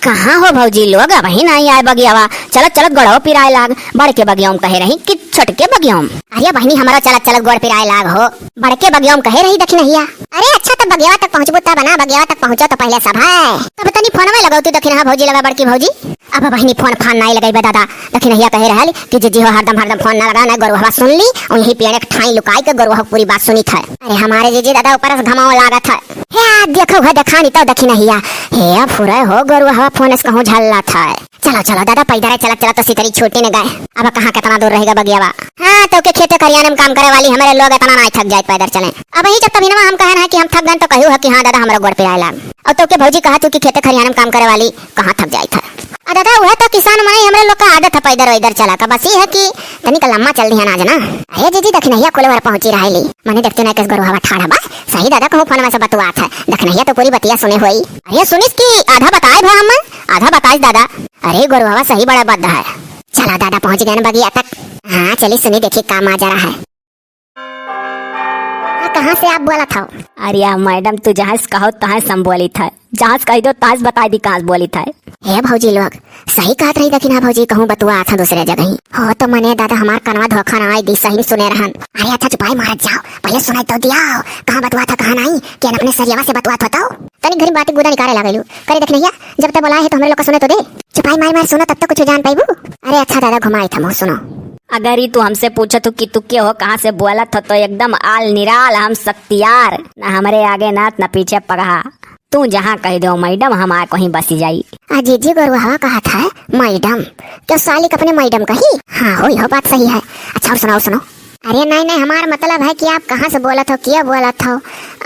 कहाँ हो भौजी लोग वही नहीं आए बगियावा। चलत चलत गड़ो पिराए लाग। बड़के बगियों कहे रही कि छोटके बगियों। अरे बहनी हमारा चलत चलत गड़ पिराए लाग हो। बड़के बगियों कहे रही दखी नहीं। अरे अच्छा तब बगियावा तक पहुँचबू तब ना। बगियावा तक पहुँचो तो पहले सब है तब तनी फोन में लगाओ। तू दखी रहा भौजी लगा बड़की भौजी। अब बहनी फोन फान नहीं लगाई दादा। दखी नहीं कहे रहा कि जी हो हरदम हरदम फोन ना लगा ना। गरुआ सुन ली और यही पेड़ एक ठाई लुकाई के गरुआ पूरी बात सुनी था। अरे हमारे जीजी दादा ऊपर घमाओ लागत है। हे देखो है देखा नहीं तो दखी नहीं हे फुरे हो गरुआ फोन से कहूँ झल्ला था। चलो चलो दादा पैदल चला चला तो सितरी छूटी न गए। अब कहाँ कितना दूर रहेगा बगियावा। हाँ तो के खेते खरियाने में काम करे वाली हमारे लोग इतना नहीं थक जाए पैदल चले। अब यही जब तभी ना हम कहे कि हम थक गए तो कहूँ है कि हाँ दादा हमारा गोड़ पे आए लाग। और तो के भौजी कहा तू कि खेते खरियाने में काम करे वाली कहाँ थक जाए था। दादा वह तो किसान मने हमारे लोग का आदत है पैदल इधर चला का। बस ये है कि तनिक लम्बा चल दिया ना जना। अरे दीदी दखनैया कोलवर पहुंची रही मने देखते ना किस गरुआ ठाड़ा बा। सही दादा कहूँ फोन में से बतुआ था। दखनैया तो पूरी बतिया सुने हुई। अरे सुनिस की आधा बताए भा हम आधा बताइस दादा। अरे गरुआ सही बड़ा बद्दा है। चला दादा पहुंच गए ना बगिया तक। हाँ चली सुनी देखी काम आ जा रहा है। कहाँ से आप बोला था? अरे मैडम तू जहाँ से कहो तहाँ से हम बोली था। जहाँ से कही दो तहाँ से बता दी कहाँ से बोली था। हे भौजी लोग सही कहत रही दखी ना भौजी कहूँ बतुआ था दूसरे जगह ही हो तो मने दादा हमार कनवा धोखा ना आई दी सही सुने रहन। अरे अच्छा चुपाई मार जाओ पहले सुनाई तो दिया कहाँ बतुआ था कहाँ नहीं क्या अपने सरियावा से बतुआ था तो तनी घरी बातें गुदा निकाले लागलू करे देख नहीं जब तक बोला है तो हम लोग को सुने तो दे। चुपाई मार मार सुनो तब तक कुछ जान पाइबू। अरे अच्छा दादा घुमाई था मुँह सुनो। अगर ही तू हमसे पूछो तो कि तू के हो कहाँ से बोला था तो एकदम आल निराल हम सख्तियार ना हमारे आगे नाथ ना पीछे पगहा। तू जहाँ कह दो मैडम हमारे कहीं बसी जाई। जीजी गरुआ कहा था मैडम क्या सालिक अपने मैडम कही। हाँ हो यह बात सही है। अच्छा और सुनाओ सुनो। अरे नहीं हमारा मतलब है कि आप कहाँ से बोला था क्या बोला था।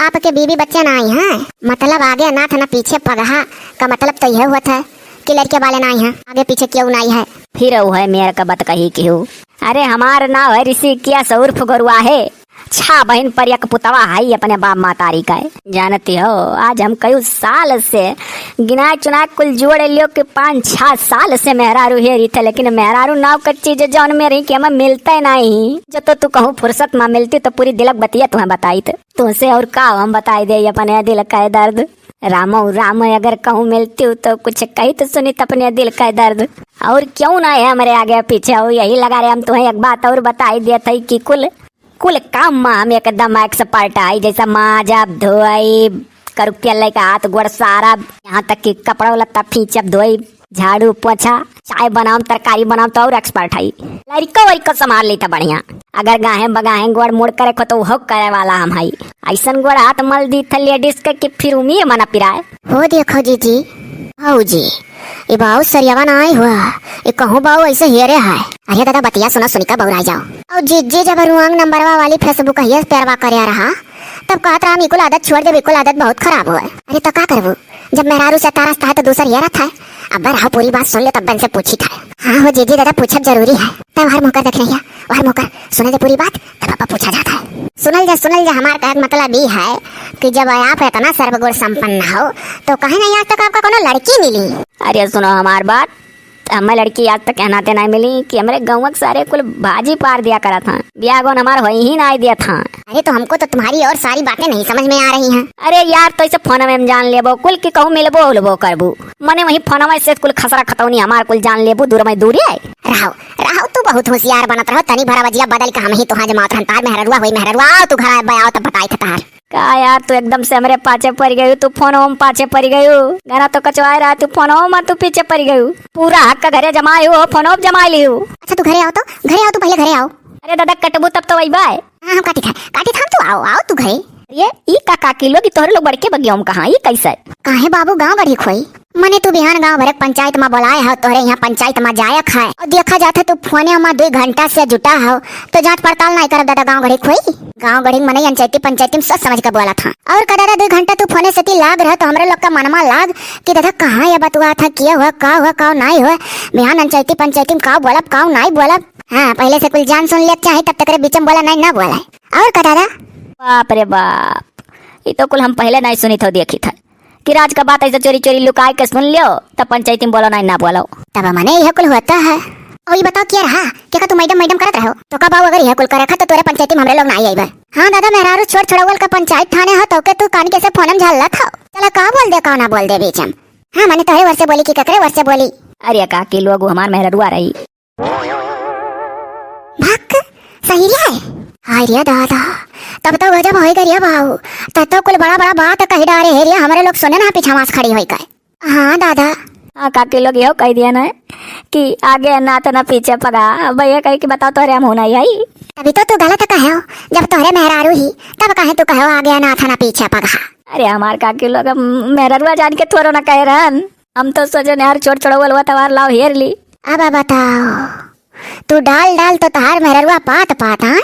आपके बीवी बच्चे ना आई हैं मतलब आगे नाथ ना पीछे पगहा का मतलब तो यह हुआ था कि लड़के वाले ना आई हैं आगे पीछे क्यों नहीं है। फिर वो है मेरे का बत कही क्यों। अरे हमारा नाम है ऋषि किया सौर्फ गरुआ है। छा बहन पर एक पुतवा है अपने बाप मातारी का है। जानती हो आज हम कई साल से गिना चुना कुल जोड़ लियो कि 5-6 साल से मेहरारू हेरी थे लेकिन मेहरारू नाव का चीज जौन में रही कि हमें मिलता ही नहीं। जब तो तू कहूँ फुर्सत में मिलती तो पूरी दिलक बतिया तुम्हें बताई थे तुमसे और का हम बताई दे अपने दिल का दर्द। रामो राम अगर कहूँ मिलती हूँ तो कुछ कही तो सुनी तो अपने दिल का दर्द। और क्यों ना है हमारे आगे पीछे हो यही लगा रहे हम तुम्हें एक बात और बताई दिया था कि कुल काम में हम एकदम एक्सपर्ट आई जैसा माजब धोई करुकिया लेकर हाथ गोड़ सारा यहाँ तक कि कपड़ा लत्ता फींचब धोई झाड़ू पोछा चाय बनाओ तरकारी बनाओ तो और एक्सपर्ट है। लड़का वड़का संभाल ली था बढ़िया। अगर गाहे बगाहे गोड़ मोड़ करे को तो वो करे वाला हम है। ऐसा गोड़ हाथ मल दी था लेडीज के कि फिर उम्मीद मना पिराए हो। देखो जीजी हो जी ये बाऊ सरियावा ना आई हुआ ये कहूँ बाऊ ऐसे हेरे है। अरे दादा बतिया सुना सुनिका बउरा जाओ। और जीजी जब रुआंग नंबरवा वाली फेसबुक है पैरवा करे रहा तब कहत रहा बिल्कुल आदत छोड़ दे बिल्कुल आदत बहुत खराब हुआ। अरे तो क्या करबू जब मेहरारू से तारस्ता है तो दूसर ये रहा है। अब रहा पूरी बात सुन ले तब से पूछी था। हाँ हो जीजी दादा पूछब जरूरी है तब हर मौका देख रही है हर मौका सुने दे पूरी बात तब पापा पूछा जाता है। सुनल जा हमारा कहने मतलब ये है कि जब आप इतना सर्वगुण संपन्न हो तो कहीं नहीं आज तक आपका कोनो लड़की मिली। अरे सुनो हमार बात हमें लड़की आज तक कहनाते नहीं मिली कि हमारे गाँव के सारे कुल भाजी पार दिया करा था ब्याह गोन हमार हो ही ना दिया था। अरे तो हमको तो तुम्हारी और सारी बातें नहीं समझ में आ रही हैं। अरे यार तो इसे फोन में जान लेबो कुल की कहूँ मिलबो उलबो करबू मने वही फोन में से कुल खसरा खतौनी हमार कुल जान लेबू दूर में दूरी है। रहो तू बहुत होशियार बनत रहो तनी भरा बजिया बदल के हम ही तुहां जमात हंतार मेहररुआ होई मेहररुआ तू घर आया तब बताई था तार का यार तू एकदम से हमरे पाछे पड़ गई। तू फोन होम पाछे पड़ गई घरा तो कचवाए रहा तू फोन होम तू पीछे पड़ गई पूरा हक का घरे जमाए हो फोन होम जमाए ली। अच्छा तू घरे आओ तो पहले घरे आओ। अरे दादा कटबू तब तो वही बाय। हाँ काटी था तू आओ तू घरे। ये ई का किलो की तोहरे लोग बड़के बगियों कहाँ ये कैसे काहे बाबू गाँव गढ़ी खोई मने तू बिहान गाँव भरक पंचायत में बोलाए हो तोहरे यहाँ पंचायत में जायक है और देखा जाता तू फोने में 2 घंटा से जुटा हो तो जांच पड़ताल नहीं कर दादा गाँव गढ़ी खोई गाँव गढ़ी मने पंचायती में सोच समझ कर बोला था। और का दादा 2 घंटा तू फोने से लाग रहा तो हमारे लोग का मनमा लाग कि दादा कहाँ ये बतुआ था क्या हुआ का नहीं हुआ बिहान पंचायती में का बोलब का नहीं बोलब। हाँ पहले से कुल जान सुन ले चाहे तब तक बीच में बोला नहीं ना बोला। और का दादा बाप रे बाप ये तो कुल हम पहले नहीं सुनी था देखी था कि राज का बात ऐसे चोरी लुकाए के सुन लियो तब पंचायती में बोलो नहीं ना बोलो तब मने यह कुल होता है। और ये बताओ क्या रहा क्या तू मैडम करत रहो तो कब आओ अगर यह कुल करे तो तोरे पंचायती में हमरे लोग नहीं आइबे। हाँ दादा मेहरारू छोड़ छोड़वल का पंचायत थाने हो तो के तू कान के से फोनम झाल था चला का बोल दे का ना बोल दे बीच में हाँ मैंने तोहरे वर्ष से बोली कि ककरे वर्ष से बोली। अरे काकी लोग हमार मेहरुआ रही भक सही है। हाय रे दादा तब तो गजब होई गरिया बाऊ। तब तो कुल बड़ा बड़ा बात कही डारे हे रे हमारे लोग सुने ना पीछा मास खड़ी होई का। हाँ दादा। हाँ काकी लोग यो कह दिया ना कि आगे ना तो ना पीछे पगा भैया कही कि बताओ तोरे हम होना आई। तभी तो तू गलत कहो जब तोरे मेहरारू ही तब कहे तू कहो आगे ना था ना पीछे पगा। अरे हमार काकी लोग मेहरुआ जान के थोरो ना कह रहन। हम तो सोचे यार छोट छोड़वल हुआ तवार लाओ हेर ली। अब बताओ तू डाल डाल तो तहार मेहरुआ पात पात हाँ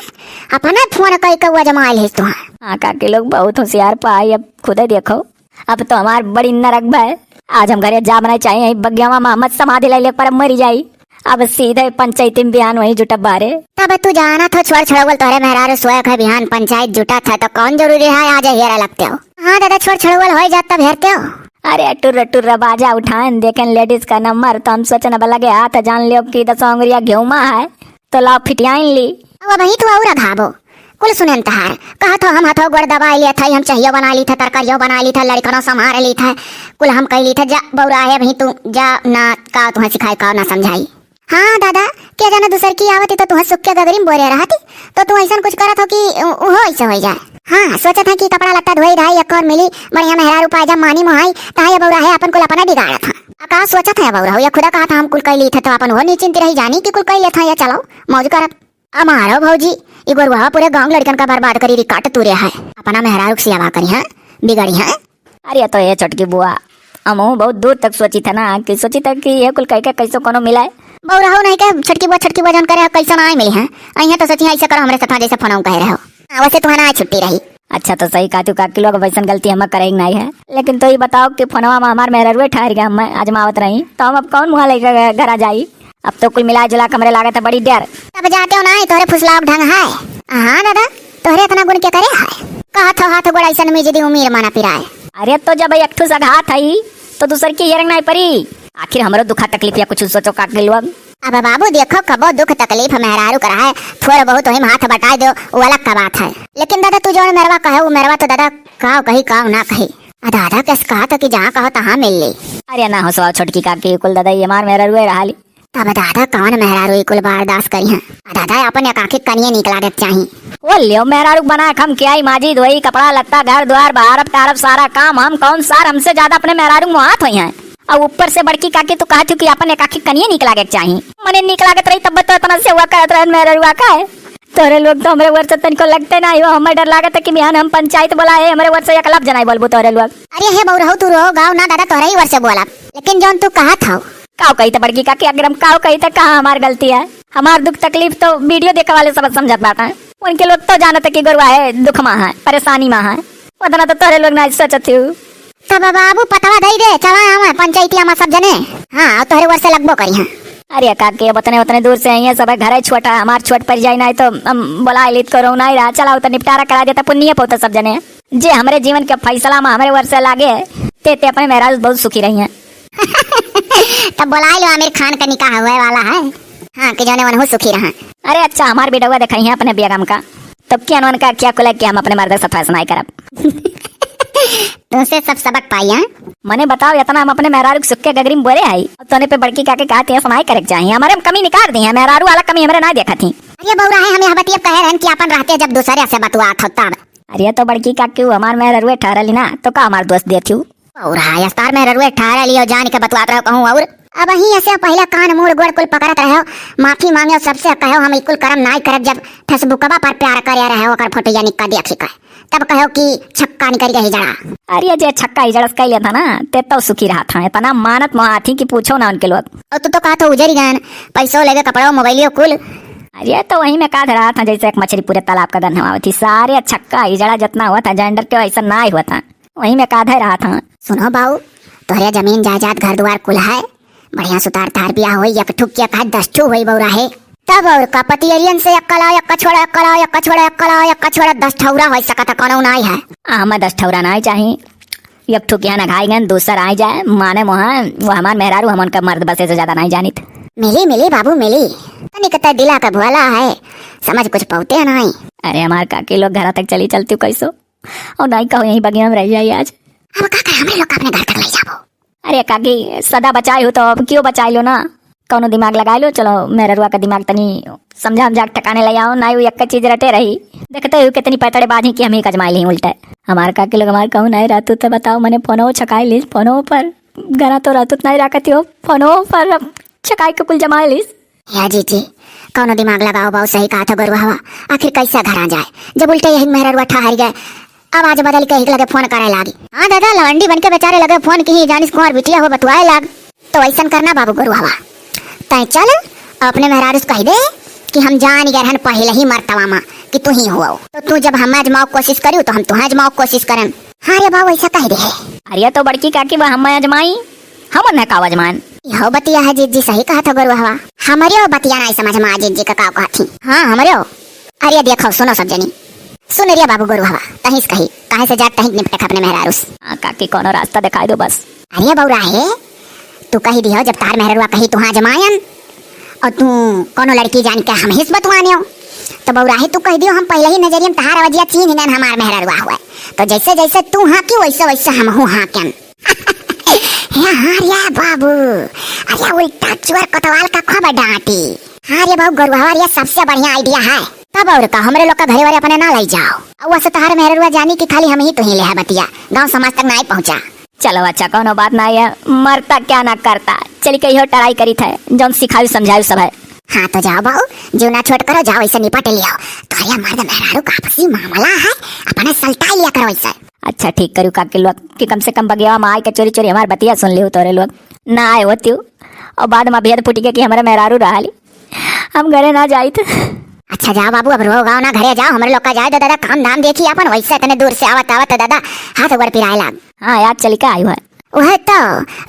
अपना फोन कई कौआ जमाइल है तू। हाँ काकी लोग बहुत होशियार पाई अब खुद ही देखो। अब तो हमार बड़ी नरक है। आज हम घरे जा बनाए चाहिए बगियावा मोहम्मद समाधि ले पर मरी जाई। अब सीधे पंचायती में बिहान वही जुटा बारे। तब तू जाना था छोड़ छोड़वल तोरे मेहरारू सोया है बिहान पंचायत जुटा था तो कौन जरूरी है आज हेरा लगते हो। हाँ दादा छोड़ छोड़वल हो जाता भेरते हो। अरे टुर्र टुर्र बाजा उठान देखें लेडीज का नंबर तो हम सोचे न लगे हाथ जान लियो कि 10 उंगलिया घेउमा है तो लाओ फिटियाइन ली। अब वही तो और घाबो कुल सुने तहार कहा था हम हाथों गोड़ दबा लिया था हम चाहिए बना ली था तरकारियों बना ली था लड़कनों संभाल ली था कुल हम कह ली था जा बौरा है वही तू जा ना का तुम्हें सिखाए का ना समझाई। हाँ दादा क्या जाना दूसर की आवती तो तुम्हें सुख के गगरी में बोरे रहती तो तू ऐसा कुछ करा था कि वो ऐसा हो जाए। हाँ सोचा था कि कपड़ा लत्ता धोई धाई एक और मिली बढ़िया मेहरारू पायजा मानी मोहाई ताया बौरा है अपन कुल अपना बिगाड़ा था। आकाश सोचा था बौरा या खुदा कहा था हम कुल कह ली थे तो अपन वो निश्चिंत रही जानी कि कुल कह ले था या चलो मौज करत। हमारो भौजी इगोर वहाँ पूरे गांव लड़कन का बर्बाद करी रिकाट तुरे है अपना मेहरारू सियावा करी है बिगड़ी है। अरे तो ये चटकी बुआ हम बहुत दूर तक सोची था ना कि सोची था कि ये कुल कह के कैसे कोनो मिलाए बौरा हो नहीं के छटकी बुआ जान करे कैसे ना मिली है अहिया तो सोची ऐसे करो हमरे साथ जैसे फोन कह रहे हो। वैसे तुम्हारा छुट्टी रही। अच्छा तो सही कातू काकी लोग वैसा गलती हम करेंगे नहीं है लेकिन तो ये बताओ कि फोनवा में हमारे मेहरुआ ठहर गया मैं आजमावत रही तो हम अब कौन मुँह लेकर घर आ जाई। अब तो कुल मिला जुला कमरे लागे था बड़ी देर तब जाते हो ना तोरे फुसलाव ढंग है। हाँ दादा तोरे इतना गुण के करे है कहा था हाथ गोड़ा ऐसा में जदी उमीर माना पिराए। अरे तो जब एक ठुस घात है तो दूसर की हेरंग नहीं परी आखिर हमरो दुखा तकलीफ या कुछ सोचो काकी लोग। अब बाबू देखो कबो दुख तकलीफ मेहरारू करा है थोड़ा बहुत वही हाथ बटा दो वो अलग का बात है लेकिन दादा तू जो मेरवा कहे वो मेरवा तो दादा कहो कही कहो ना कही दादा कैस कहा तो कि जहाँ कहो तहाँ मिल ली। अरे ना हो सवाल छोटकी काकी कुल दादा ये मार मेहरारू रहा ली तब दादा कौन मेहरारू कुल बर्दाश्त करी है दादा अपन एकाकी कनिए निकला के चाहिए वो लियो मेहरारू बना हम क्या ही माजी धोई कपड़ा लगता घर द्वार बाहर तारफ सारा काम हम कौन सार हमसे ज्यादा अपने मेहरारू मुहात हुई है और ऊपर से बड़की काकी तो कहती कि अपन एकाकी कनिए निकला के चाहिए मने निकला के रही तब तो इतना से हुआ करत रहे मेहरुआ का है तोरे लोग तो हमरे वर्ष तनिको लगते ना हो हमें डर लागत है कि बिहान हम पंचायत बोला है हमरे वर्ष एक लाभ जनाई बोलबो तोरे लोग। अरे हे बौरहु तू रो गाँव ना दादा तोरे ही वर्ष बोला लेकिन जौन तू कहा था काव कही था बड़की काकी अगर हम काव कही था कहाँ हमार गलती है हमार दुख तकलीफ तो वीडियो देखे वाले सब समझत बात है उनके लोग तो जानते कि गुरुआ है दुख माँ है परेशानी माँ है उतना तो तोरे लोग ना सोचत हूँ। तब बाबू पतवा दई दे चला हम पंचायती हम सब जने हाँ तोहरे वर्ष लगबो करी है। अरे काके अब उतने दूर से आई है सब घर छोटा हमार छोट पर जाए ना तो बोला लित करो ना रहा चला तो निपटारा करा देता पुण्य पोता सब जने जे हमारे जीवन के फैसला में हमारे वर्ष लागे ते अपने मेहराज बहुत सुखी रही है। तब बोला लो आमिर खान का निकाह हुए वाला है हाँ कि जाने वन हो सुखी रहा। अरे अच्छा हमार बेटा देखा है अपने बेगम का तब क्या नौन का क्या कुल क्या हम अपने मर्द से फैसला नहीं करब तुमसे सब सबक पाई है मने बताओ इतना हम अपने मेहरारू सुख के गगरी में बोरे आई तोने पे बड़की काके कहते हैं सुनाई करे चाहिए हमारे कमी निकाल दी है मेहरारू वाला कमी हमरे ना देखा थी। अरे बौरा है हमें बतिया कह रहे हैं कि अपन रहते जब दूसरे से बतुआ था तब। अरे तो बड़की काकी हमार मेहरारू ठहरली ना तो का हमार दोस्त देती हूँ बौरा है अस्तार मेहरारू ठहरली और जान के बतुआत रहो कहूँ और अब ही ऐसे पहले कान मुड़ गोड़ कुल पकड़त रहो माफी मांगे सबसे कहो हम कुल कर्म नाई करब जब फेसबुकवा पर प्यार करे रहे ओकर फोटो या निका देखी का तब कहो कि छक्का निकल गई जड़ा। अरे जे छक्का हिजड़स कह लिया था ना ते तो सुखी रहा था इतना मानत मोहाथी कि पूछो ना उनके लोग और तू तो कहा था उजरी गन पैसों लेके कपड़ों मोबाइलियो कुल। अरे तो वही में कहा रहा था जैसे एक मछली पूरे तालाब का गन हुआ थी सारे छक्का हिजड़ा जितना हुआ था जेंडर के वैसा ना ही हुआ था वही में कहा रहा था। सुनो बाऊ तोहरे जमीन जायदाद घर द्वार कुल है बढ़िया सुतार तार बिया हो एक ठुक के कहा 10 ठू हुई बौरा है तब और का पतियरियन से अक्का छोड़ा 10 ठौरा हो सकता कोनो नाई है हमें 10 ठौरा नाई चाहिए एक ठुक यहाँ ना खाई गन दूसर आई जाए माने मोहा वो हमार मेहरारू हम उनका मर्द बसे से ज्यादा नहीं जानित। मिली बाबू मिली तनिक दिला का भोला है समझ कुछ पौते नहीं। अरे हमार काकी लोग घर तक चली चलती कैसो और नहीं कहो यही बगिया में रह जाइए आज अब का कर हमारे लोग अपने घर तक ले जाबो। अरे काकी सदा बचाई हो तो अब क्यों बचाई लो ना, कौनो दिमाग लगा लो। चलो मेरा रुआ का दिमाग तनी समझा ठिकाने ले आओ ना, एक चीज रटे रही। देखते हो कितनी पैतड़े बाजी की हम ही कजमाई ली उल्टा। हमारे काके लोग हमारे कहूँ नहीं रहतू तो बताओ, मैंने फोनो छकाई लीस, फोनो पर गना तो रहतू नहीं रखती हो, फोनो पर छकाई के कुल जमा लीस। या जी कौनो दिमाग लगाओ, बहुत सही कहा था गुरु हवा। आखिर कैसा घर आ जाए जब उल्टे यही मेहरा रुआ ठहर गए, आवाज बदल के लगे फोन करे लागी। हाँ दादा लवंडी बन के बेचारे लगे फोन की जानिस कुंवर बिटिया हो बतुआए लाग। तो ऐसा करना बाबू गुरु हवा, तय चल अपने मेहरारू से कह दे कि हम जान गए हन पहले ही मरतवा माँ कि तू ही हो, तो तू जब हम अजमाओ कोशिश करी तो हम तुम्हें अजमाओ कोशिश करें। हाँ रे बाबू ऐसा कह दे। अरे तो बड़की काकी वह हम अजमाई, हम न का अजमान। हो बतिया है जीत जी सही कहा था गुरु हवा। हमारे बतिया नहीं समझ में जीत जी का का कहती। हाँ हमारे। अरे देखो सुनो सब जनी, सुन रिया बाबू गुरु हवा, तही से कही कहे से जात तही निपटे अपने मेहरारू से। हाँ काकी कोनो रास्ता दिखाई दो बस। अरे बउरा है तू कही दियो जब तार मेहरुआ कही तू हाँ जमायन और तू कोनो लड़की जान के हम हिस्स बतवाने हो, तो बउरा है तू कह दियो हम पहले ही नजरिया में तहार वजिया चीन हिनन हमार मेहरुआ हुआ, तो जैसे जैसे तू हाँ की वैसे वैसे हम हूँ हाँ क्या। हाँ रे बाबू, अरे उल्टा चुअर कोतवाल का खबर डांटी। हाँ रे बाबू गुरुआ ये सबसे बढ़िया आइडिया है। तब और का हमरे लोग का घरे वाले अपने ना ले जाओ, और वैसे तहार मेहरुआ जानी कि खाली हम ही तो ही ले है बतिया, गाँव समाज तक नहीं पहुँचा। चलो अच्छा कोनो बात नहीं है, मरता क्या ना करता, चली कही हो टराई करी थे जौन सिखायु समझायु सब है। हाँ तो जाओ बाबू जीवना छोट करो, जाओ ऐसे निपट लिया। तो ये मर्द मेहरारू का आपसी मामला है, अपने सलटा लिया करो ऐसे। अच्छा ठीक करू काके लोग कि कम से कम बगिया में आए के चोरी चोरी हमार बतिया सुन लियो, तोरे लोग ना आए होती और बाद में भेद फुटी के कि हमारा मेहरारू रहा ली, हम घरे ना जाई थे। अच्छा जाओ बाबू अब रो गाँव ना घरे जाओ, हमारे लोग का जाए तो दादा काम धाम देखिए अपन, वैसे इतने दूर से आवत आवत दादा हाथ ऊपर पिराए लाग। हाँ याद चली का आयु है वह तो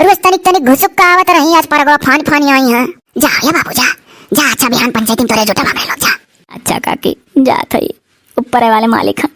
रोज तनिक तनिक घुसुक का आवत रही, आज पर फान फानी आई है। जा या बाबू जा जा, अच्छा बिहान पंचायती तोरे जोटा भाग लोग जा। अच्छा काकी जा थई ऊपर वाले मालिक हैं।